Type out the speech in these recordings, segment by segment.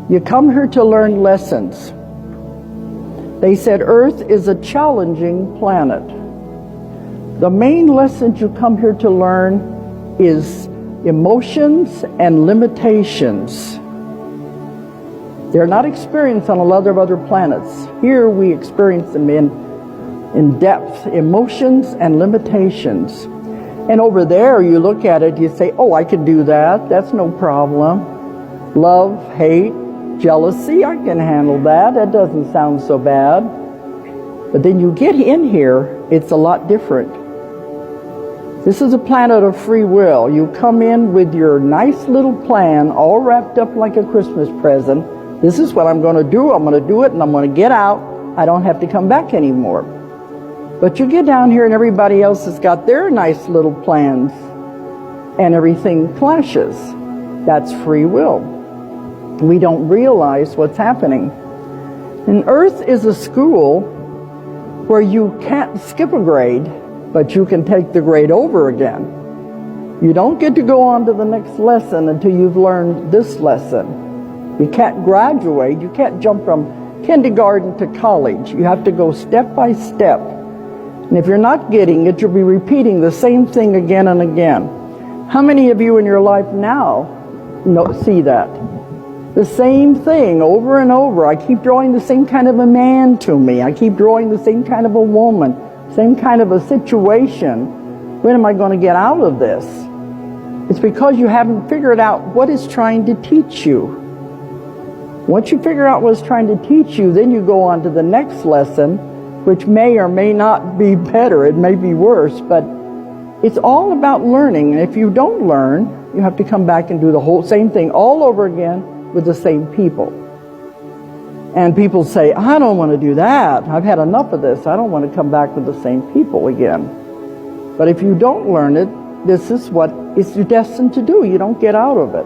You come here to learn lessons. They said Earth is a challenging planet. The main lessons you come here to learn is emotions and limitations. They're not experienced on a lot of other planets. Here we experience them in depth, emotions and limitations. And over there you look at it, you say, oh, I can do that, that's no problem. Love, hate, jealousy, I can handle that, that doesn't sound so bad. But then you get in here, it's a lot different. This is a planet of free will. You come in with your nice little plan, all wrapped up like a Christmas present. This is what I'm going to do, it, and I'm going to get out. I don't have to come back anymore. But you get down here and everybody else has got their nice little plans, and everything clashes. That's free will. We don't realize what's happening. And Earth is a school where you can't skip a grade, but you can take the grade over again. You don't get to go on to the next lesson until you've learned this lesson. You can't graduate, you can't jump from kindergarten to college. You have to go step by step. And if you're not getting it, you'll be repeating the same thing again and again. How many of you in your life now see that? The same thing over and over. I keep drawing the same kind of a man to me. I keep drawing the same kind of a woman, same kind of a situation. When am I going to get out of this? It's because you haven't figured out what it's trying to teach you. Once you figure out what it's trying to teach you, then you go on to the next lesson, which may or may not be better. It may be worse, but it's all about learning. And if you don't learn, you have to come back and do the whole same thing all over again with the same people. And people say, I don't want to do that. I've had enough of this. I don't want to come back with the same people again. But if you don't learn it, this is what you're destined to do. You don't get out of it.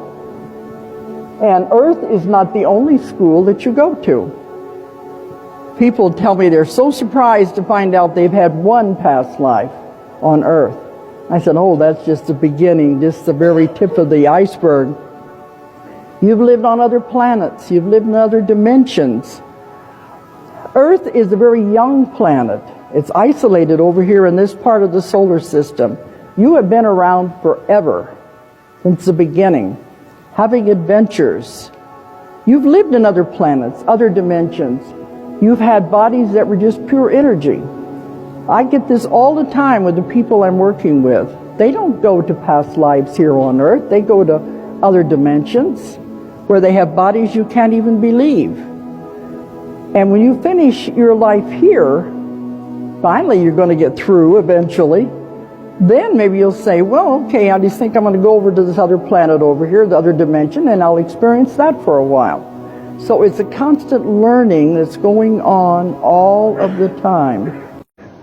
And Earth is not the only school that you go to. People tell me they're so surprised to find out they've had one past life on Earth. I said, oh, that's just the beginning, just the very tip of the iceberg. You've lived on other planets. You've lived in other dimensions. Earth is a very young planet. It's isolated over here in this part of the solar system. You have been around forever, since the beginning, having adventures. You've lived in other planets, other dimensions. You've had bodies that were just pure energy. I get this all the time with the people I'm working with. They don't go to past lives here on Earth. They go to other dimensions where they have bodies you can't even believe. And when you finish your life here, finally you're going to get through eventually. Then maybe you'll say, well, okay, I just think I'm going to go over to this other planet over here, the other dimension, and I'll experience that for a while. So it's a constant learning that's going on all of the time.